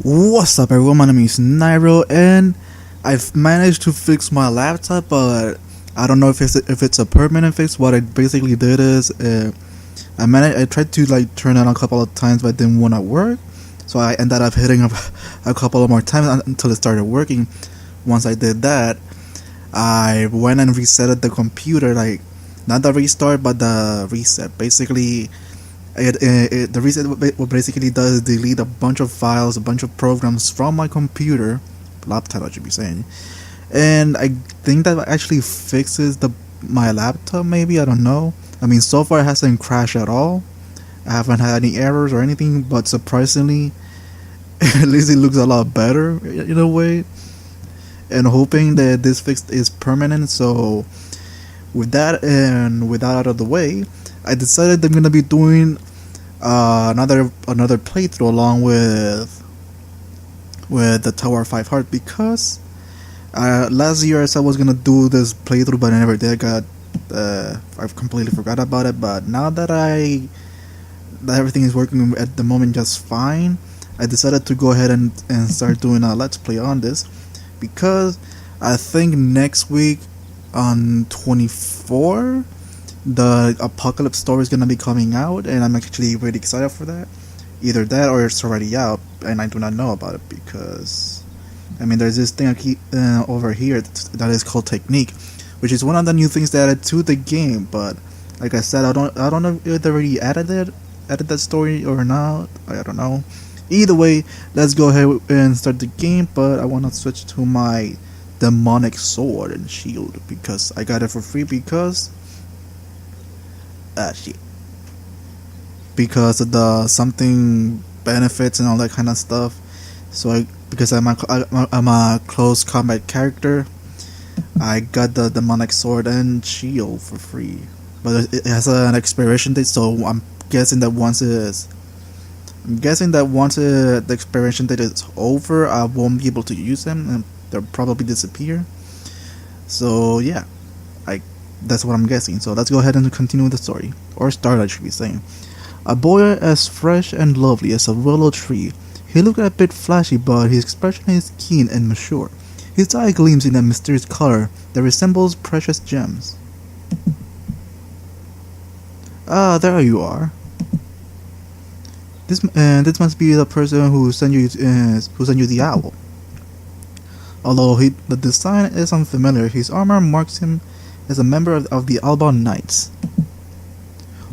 What's up everyone, my name is Nightrow and I've managed to fix my laptop, but I don't know if it's a permanent fix. What I basically did is I tried to like turn it on a couple of times, but it didn't want to work, so I ended up hitting a couple of more times until it started working. Once I did that, I went and reset the computer, like not the restart but the reset. Basically the reset what basically does is delete a bunch of files, a bunch of programs from my computer, laptop I should be saying, and I think that actually fixes my laptop. Maybe, I don't know. I mean, so far it hasn't crashed at all. I haven't had any errors or anything, but surprisingly, at least it looks a lot better in a way. And hoping that this fix is permanent. So with that out of the way, I decided I'm gonna be doing another playthrough along with the Tower 5 Heart, because last year I said I was gonna do this playthrough, but I never did. I've completely forgot about it. But now that everything is working at the moment just fine, I decided to go ahead and start doing a let's play on this, because I think next week on 24 the Apocalypse story is gonna be coming out, and I'm actually really excited for that. Either that or it's already out and I do not know about it, because I mean, there's this thing I keep over here that is called Technique, which is one of the new things they added to the game. But like I said, I don't know if they already added that story or not. I don't know. Either way, let's go ahead and start the game. But I want to switch to my demonic sword and shield, because I got it for free because because of the something benefits and all that kind of stuff. So because I'm a close combat character, I got the demonic sword and shield for free. But it has an expiration date, so I'm guessing that once the expiration date is over, I won't be able to use them and they'll probably disappear. So yeah, that's what I'm guessing. So let's go ahead and continue the story, or start, I should be saying. A boy as fresh and lovely as a willow tree. He looked a bit flashy, but his expression is keen and mature. His eye gleams in a mysterious color that resembles precious gems. Ah, there you are. This must be the person who sent you the owl. Although the design is unfamiliar, his armor marks him as a member of the Alban Knights.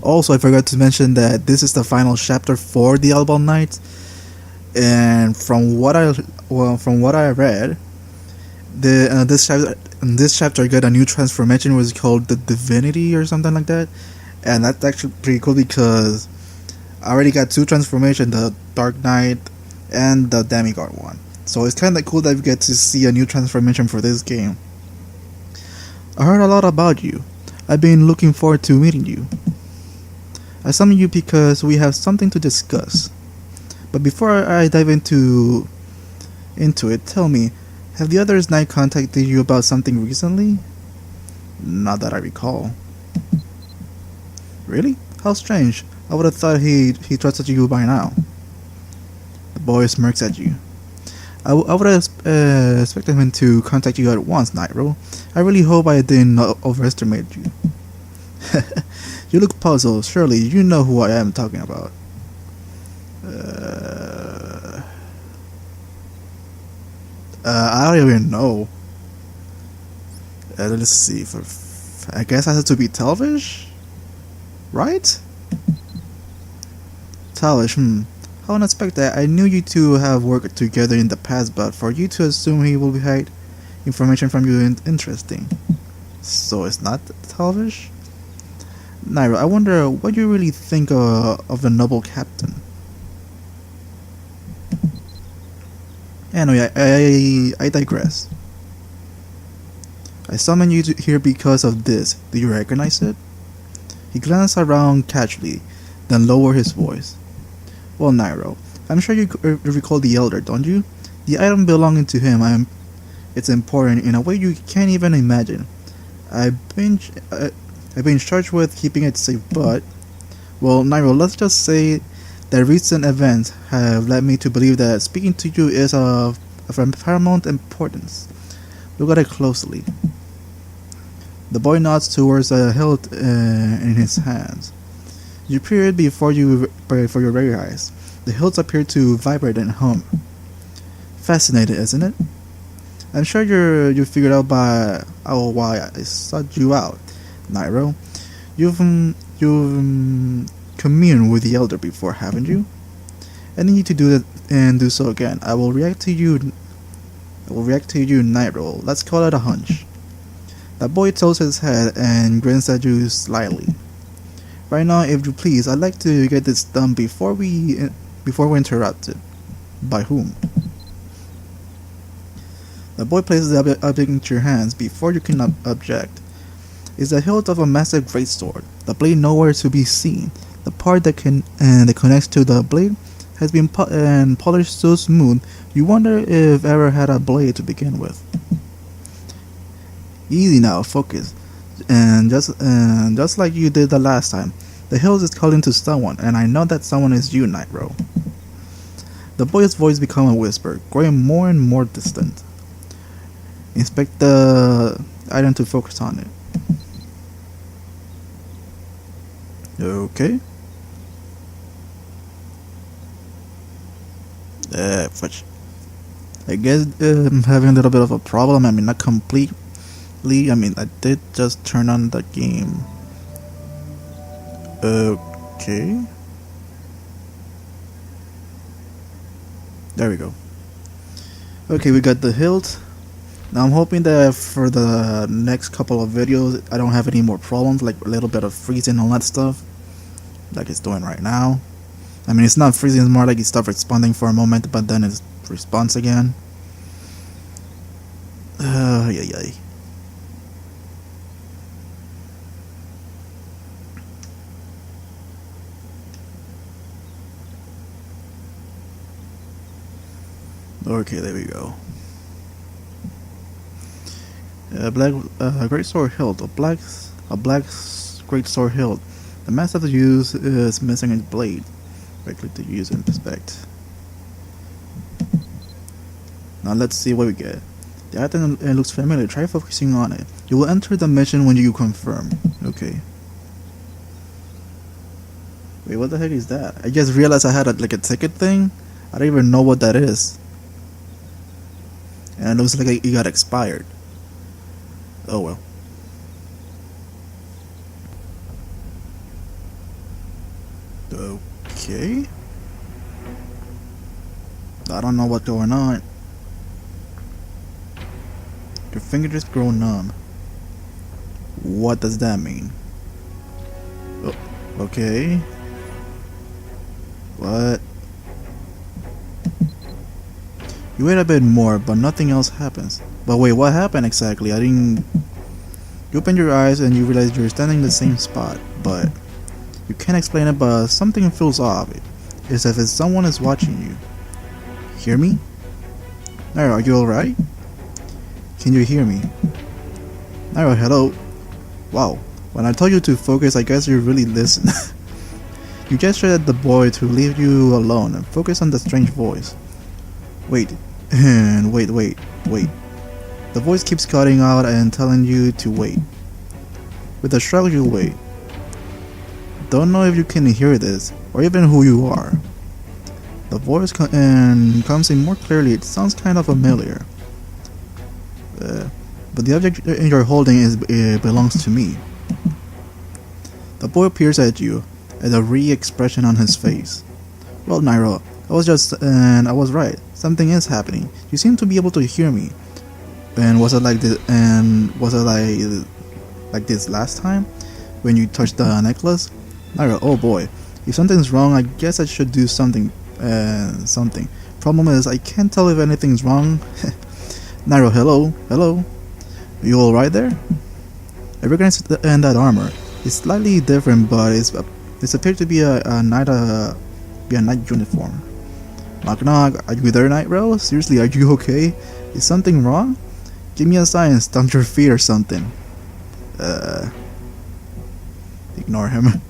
Also, I forgot to mention that this is the final chapter for the Alban Knights, and from what I read, this chapter got a new transformation, which is called the Divinity or something like that, and that's actually pretty cool because I already got two transformations, the Dark Knight and the Demigod one. So it's kind of cool that we get to see a new transformation for this game. I heard a lot about you. I've been looking forward to meeting you. I summoned you because we have something to discuss. But before I dive into it, tell me, have the others Knight contacted you about something recently? Not that I recall. Really? How strange. I would have thought he trusted you by now. The boy smirks at you. I would have expected him to contact you at once, Nightrow. I really hope I didn't overestimate you. You look puzzled. Surely you know who I am talking about. I don't even know. Let's see. I guess I have to be Talvish, right? Talvish. How unexpected. I knew you two have worked together in the past, but for you to assume he will hide information from you is interesting. So it's not Talvish? Nightrow, I wonder what you really think of the noble captain. Anyway, I digress. I summoned you here because of this. Do you recognize it? He glanced around casually, then lowered his voice. Well, Nightrow, I'm sure you recall the Elder, don't you? The item belonging to him. It's important in a way you can't even imagine. I've been charged with keeping it safe, but well, Nightrow, let's just say The recent events have led me to believe that speaking to you is of paramount importance. Look at it closely. The boy nods towards a hilt in his hands. You peer it before your very eyes. The hilts appear to vibrate and hum. Fascinating, isn't it? I'm sure you figured out by why I sought you out, Nightrow. You've communed with the elder before, haven't you? I need you to do that and do so again. I will react to you, Nightrow. Let's call it a hunch. The boy tilts his head and grins at you slyly. Right now, if you please, I'd like to get this done before we're interrupted. By whom? The boy places the object into your hands before you can object. It's the hilt of a massive greatsword, the blade nowhere to be seen. The part that connects to the blade has been polished so smooth you wonder if ever had a blade to begin with. Easy now, focus. And just like you did the last time, the hilt is calling to someone, and I know that someone is you, Nightrow. The boy's voice becomes a whisper, growing more and more distant. Inspect the item to focus on it. Okay. Which I guess I'm having a little bit of a problem. I mean, not completely. I mean, I did just turn on the game. Okay. There we go. Okay, we got the hilt. Now I'm hoping that for the next couple of videos I don't have any more problems, like a little bit of freezing and all that stuff, like it's doing right now. I mean, it's not freezing, it's more like it stopped responding for a moment, but then it responds again. Yay. Okay, there we go. Great sword hilt. A black great sword hilt. The master to use is missing its blade. Right click to use and inspect. Now let's see what we get. The item looks familiar. Try focusing on it. You will enter the mission when you confirm. Okay. Wait, what the heck is that? I just realized I had a ticket thing. I don't even know what that is. And it looks like it got expired. Oh well. Okay. I don't know what's going on. Your fingers grow numb. What does that mean? Oh, okay. What? You wait a bit more, but nothing else happens. But wait, what happened exactly? I didn't... You open your eyes and you realize you're standing in the same spot, but you can't explain it, but something feels off. It's as if someone is watching you. Hear me? Nightrow, are you alright? Can you hear me? Nightrow, hello? Wow, when I told you to focus, I guess you really listen. You gestured at the boy to leave you alone and focus on the strange voice. Wait, and wait. The voice keeps cutting out and telling you to wait. With a shrug, you wait. Don't know if you can hear this, or even who you are. The voice comes in more clearly. It sounds kind of familiar. But the object you're holding belongs to me. The boy peers at you, and a re-expression on his face. Well, Nightrow, I was right. Something is happening. You seem to be able to hear me. And was it like this? And was it like this last time when you touched the necklace? Nightrow, oh boy, if something's wrong, I guess I should do something. Problem is, I can't tell if anything's wrong. Nightrow, hello. You all right there? I recognize that armor. It's slightly different, but it's appeared to be a night uniform. Knock knock. Are you there, Nightrow? Seriously, are you okay? Is something wrong? Give me a sign, stomp your feet or something. Ignore him.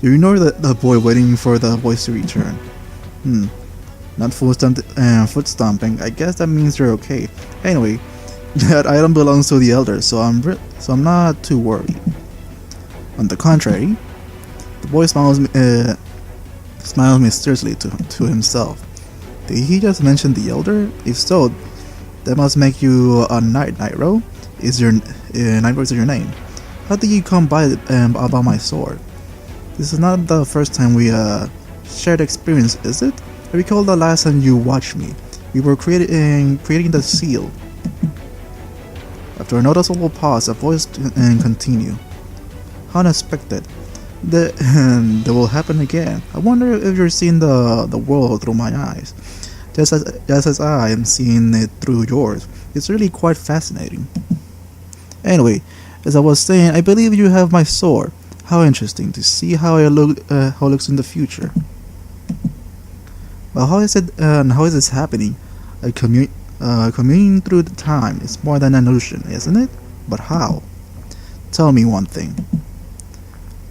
You ignore the boy waiting for the voice to return. Not foot stomping. I guess that means you're okay. Anyway, that item belongs to the elder, so I'm not too worried. On the contrary, the boy smiles mysteriously to himself. Did he just mention the elder? If so, that must make you a Nightrow. Nightrow is your name? How did you come by about my sword? This is not the first time we shared experience, is it? I recall the last time you watched me. We were creating the seal. After a noticeable pause, a voice continued. How unexpected. That will happen again. I wonder if you're seeing the world through my eyes, just as I am seeing it through yours. It's really quite fascinating. Anyway, as I was saying, I believe you have my sword. How interesting to see how it looks in the future. Well, how is this happening? Communing through the time is more than an illusion, isn't it? But how? Tell me one thing.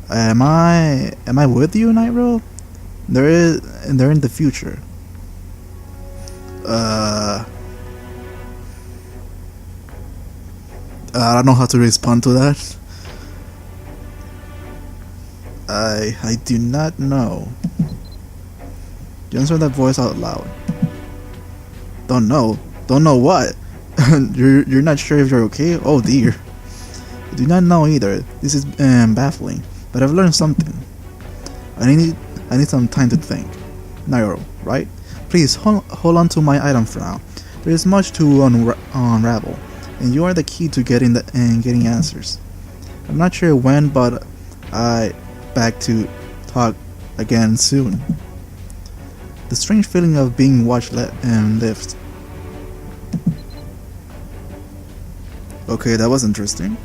Am I with you, Nightrow? They're in the future. I don't know how to respond to that. I do not know. You answer that voice out loud. Don't know what? You're not sure if you're okay? Oh dear. I do not know either. This is baffling, but I've learned something. I need some time to think. Nightrow, right? Please hold on to my item for now. There is much to unravel, and you are the key to getting answers. I'm not sure when, but I back to talk again soon. The strange feeling of being watched lifts. Okay, that was interesting.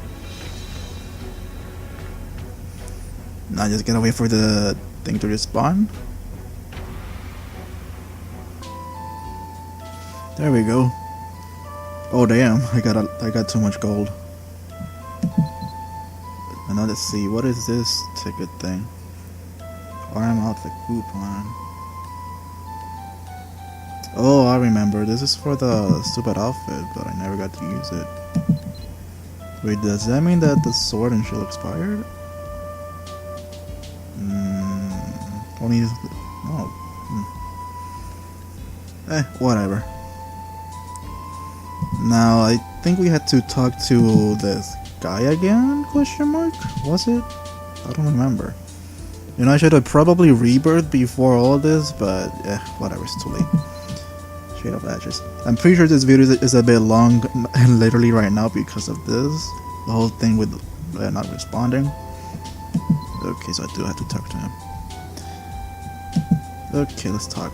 Now just gotta wait for the thing to respawn. There we go. Oh damn, I got too much gold. And now let's see, what is this ticket thing? Arm outfit coupon. Oh, I remember. This is for the stupid outfit, but I never got to use it. Wait, does that mean that the sword and shield expired? Only... Oh. Whatever. Now, I think we had to talk to this guy again? Question mark? Was it? I don't remember. You know, I should have probably rebirthed before all this, but whatever, it's too late. Shade of Ashes. I'm pretty sure this video is a bit long, literally right now, because of this. The whole thing with not responding. Okay, so I do have to talk to him. Okay, let's talk.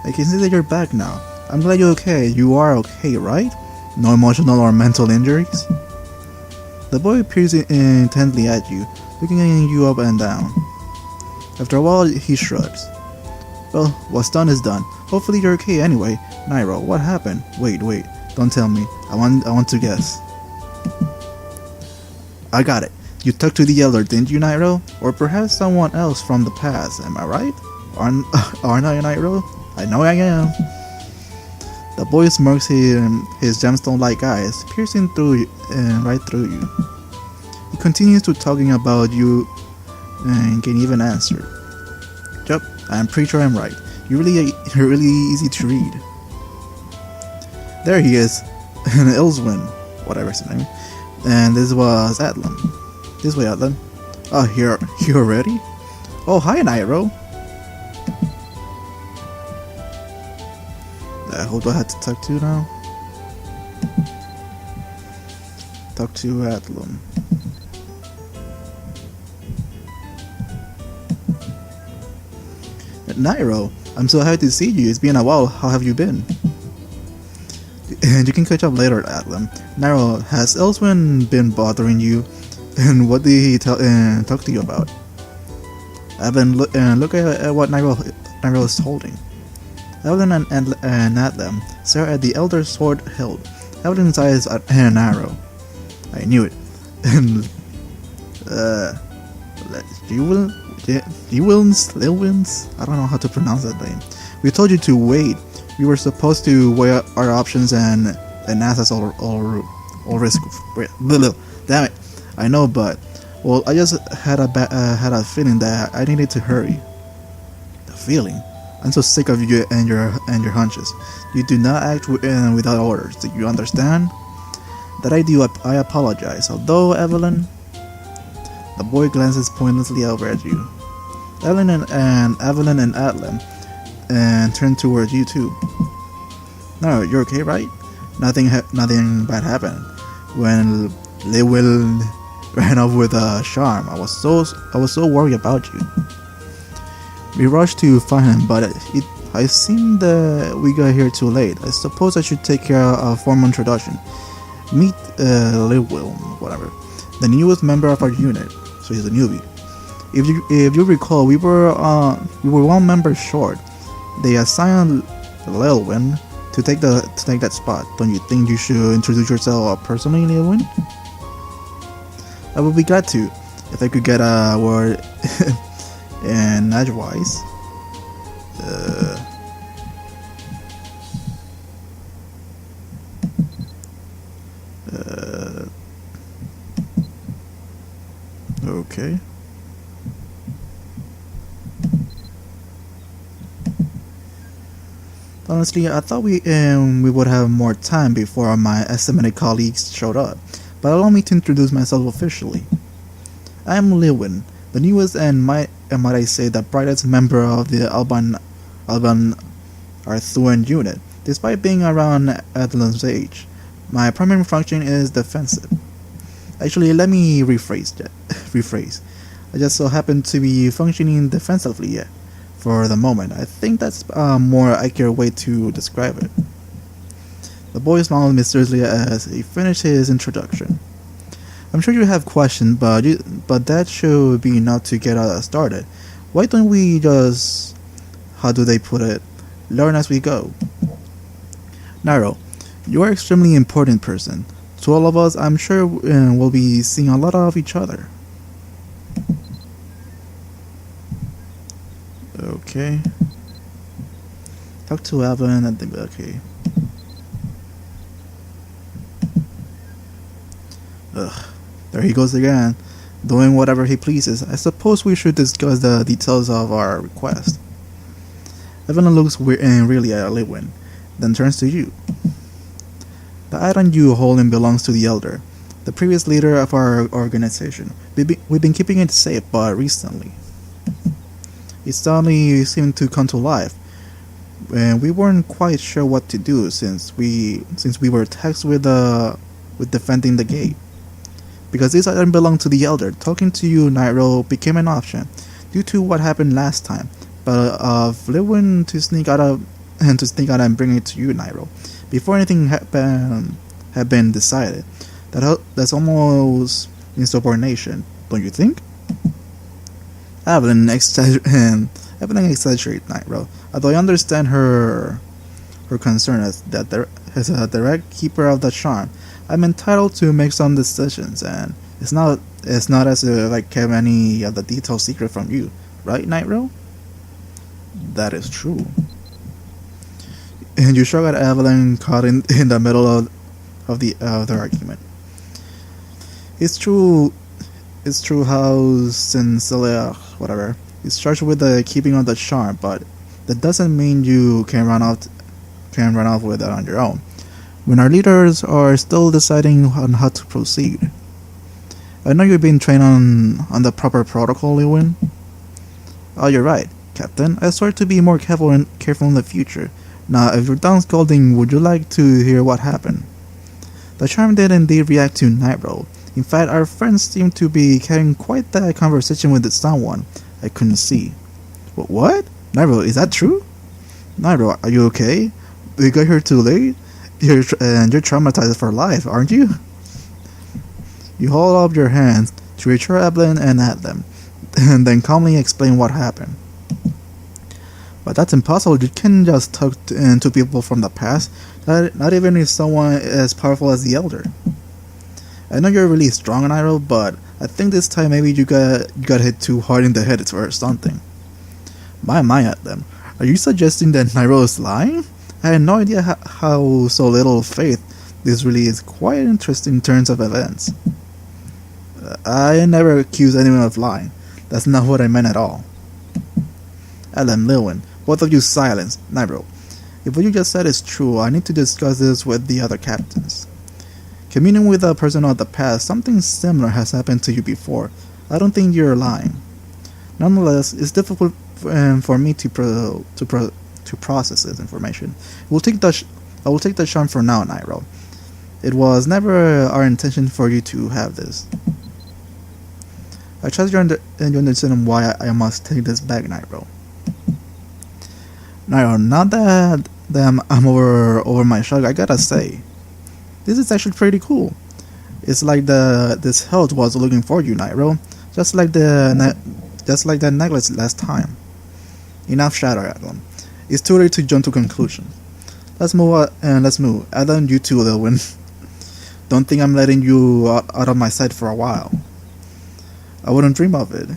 I can see that you're back now. I'm glad you're okay. You are okay, right? No emotional or mental injuries? The boy peers intently at you, looking you up and down. After a while, he shrugs. Well, what's done is done. Hopefully you're okay anyway. Nightrow, what happened? Wait, don't tell me. I want to guess. I got it. You talked to the elder, didn't you, Nightrow? Or perhaps someone else from the past, am I right? Aren't I, Nightrow? I know I am. The boy smirks his gemstone-like eyes, piercing right through you. He continues to talking about you and can even answer. Yup, I'm pretty sure I'm right. You're really easy to read. There he is, Ilswin, whatever his name. And this was Atlan. This way, Atlan. Oh, here already? Oh, hi, Nightrow. Who do I have to talk to now? Talk to Atlan. Nightrow, I'm so happy to see you. It's been a while. How have you been? And you can catch up later, Atlan. Nightrow, has Elswin been bothering you? And what did he talk to you about? I've been looking at what Nightrow is holding. Evelyn and Atlan stare at the elder sword held. Evelyn's eyes are narrow. I knew it. Lilwins? I don't know how to pronounce that name. We told you to wait. We were supposed to weigh our options and assess all risk. Damn it! I know, but well, I just had a feeling that I needed to hurry. The feeling. I'm so sick of you and your hunches. You do not act without orders. Do you understand? That I do. I apologize. Although Evelyn, the boy glances pointlessly over at you. Evelyn and Atlan, and turn towards you too. No, you're okay, right? Nothing bad happened. When Lewin ran off with a charm, I was so worried about you. We rushed to find him, but I seem that we got here too late. I suppose I should take care of a formal introduction. Meet Lewin, whatever, the newest member of our unit. So he's a newbie. If you recall, we were one member short. They assigned Lewin to take that spot. Don't you think you should introduce yourself personally, Lewin? I would be glad to, if I could get a word in edgewise. Okay. Honestly, I thought we would have more time before my estimated colleagues showed up, but allow me to introduce myself officially. I am Lewin, the newest and might I say the brightest member of the Alban Arthuan unit. Despite being around Adlan's age, my primary function is defensive. Actually, let me rephrase. I just so happen to be functioning defensively yet. For the moment, I think that's a more accurate way to describe it. The boy smiled mysteriously as he finished his introduction. I'm sure you have questions, but that should be enough to get us started. Why don't we just, how do they put it, learn as we go? Nightrow, you are an extremely important person. To all of us, I'm sure we'll be seeing a lot of each other. Okay. Talk to Evan and think, okay. Ugh, there he goes again, doing whatever he pleases. I suppose we should discuss the details of our request. Evan looks weird and really at Lewin, then turns to you. The item you hold belongs to the Elder, the previous leader of our organization. We've been keeping it safe, but recently it suddenly seemed to come to life, and we weren't quite sure what to do since we were tasked with defending the gate. Because this item belonged to the Elder, talking to you, Nightrow, became an option due to what happened last time. But of Lewin to sneak out and bring it to you, Nightrow, before anything had been decided. That's almost insubordination, don't you think? Evelyn exaggerates Nightrow, although I understand her concern as a direct keeper of the charm. I'm entitled to make some decisions, and it's not as if I kept any of the details secret from you, right, Nightrow? That is true. And you shrug at Evelyn, caught in the middle of the argument. It's true how Cecilia, whatever, is charged with the keeping of the charm, but that doesn't mean you can run off with it on your own. When our leaders are still deciding on how to proceed. I know you've been trained on the proper protocol, Lewin. Oh, you're right, Captain. I swear to be more careful in the future. Now, if you're done scolding, would you like to hear what happened? The charm did indeed react to Nightrow. In fact, our friends seemed to be having quite that conversation with someone I couldn't see. What? Nightrow, is that true? Nightrow, are you okay? We got here too late? You're traumatized for life, aren't you? You hold up your hands to reassure Evelyn and Adam, and then calmly explain what happened. But that's impossible. You can't just talk to people from the past, not even if someone as powerful as the Elder. I know you're really strong, Nightrow, but I think this time maybe you got hit too hard in the head or something. My at them. Are you suggesting that Nightrow is lying? I had no idea how so little faith this really is. Quite interesting turns of events. I never accuse anyone of lying. That's not what I meant at all. Ellen, Lilwin, both of you silence. Nightrow, if what you just said is true, I need to discuss this with the other captains. Communing with a person of the past, something similar has happened to you before. I don't think you're lying. Nonetheless, it's difficult for me to process this information. I will take the shot for now, Nightrow. It was never our intention for you to have this. I trust you understand why I must take this back, Nightrow. Nightrow, now that I'm over my shock, I gotta say, this is actually pretty cool. It's like this health was looking for you, Nightrow, just like that necklace last time. Enough shadow, Adam. It's too early to jump to conclusions. Let's move. Adam, you too, Lilwin. Don't think I'm letting you out of my sight for a while. I wouldn't dream of it.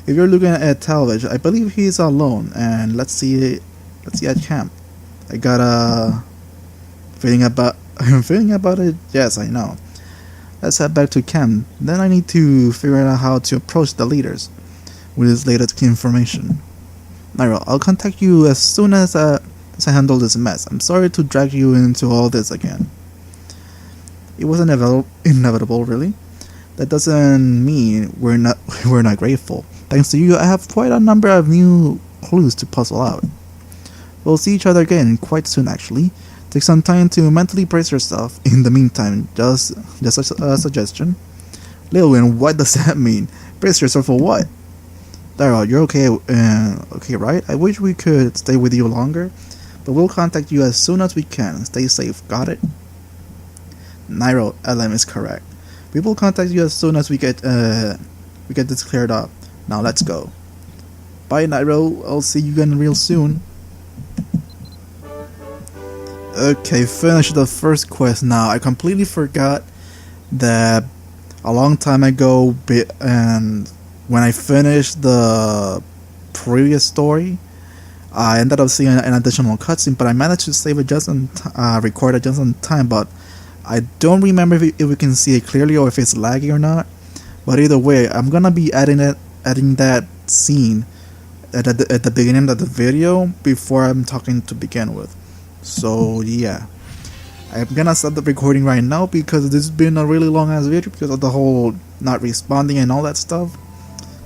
If you're looking at Talvage, I believe he's alone, and let's see at camp. I got a feeling about it. Yes, I know. Let's head back to camp. Then I need to figure out how to approach the leaders with this latest key information. Nightrow, I'll contact you as soon as I handle this mess. I'm sorry to drag you into all this again. It was inevitable, really. That doesn't mean we're not grateful. Thanks to you, I have quite a number of new clues to puzzle out. We'll see each other again quite soon, actually. Take some time to mentally brace yourself. In the meantime, just a suggestion. Lilwin, what does that mean? Brace yourself for what? Daryl, you're okay, okay, right? I wish we could stay with you longer, but we'll contact you as soon as we can. Stay safe, got it? Nightrow, LM is correct. We will contact you as soon as we get this cleared up. Now let's go. Bye, Nightrow. I'll see you again real soon. Okay, finish the first quest now. I completely forgot that a long time ago, and when I finished the previous story, I ended up seeing an additional cutscene, but I managed to save it record it just in time, but I don't remember if we can see it clearly or if it's laggy or not. But either way, I'm gonna be adding that scene at the beginning of the video before I'm talking to begin with. So yeah, I'm gonna stop the recording right now because this has been a really long ass video because of the whole not responding and all that stuff.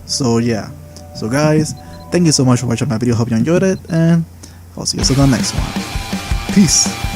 So yeah, so guys, thank you so much for watching my video. Hope you enjoyed it, and I'll see you in the next one. Peace.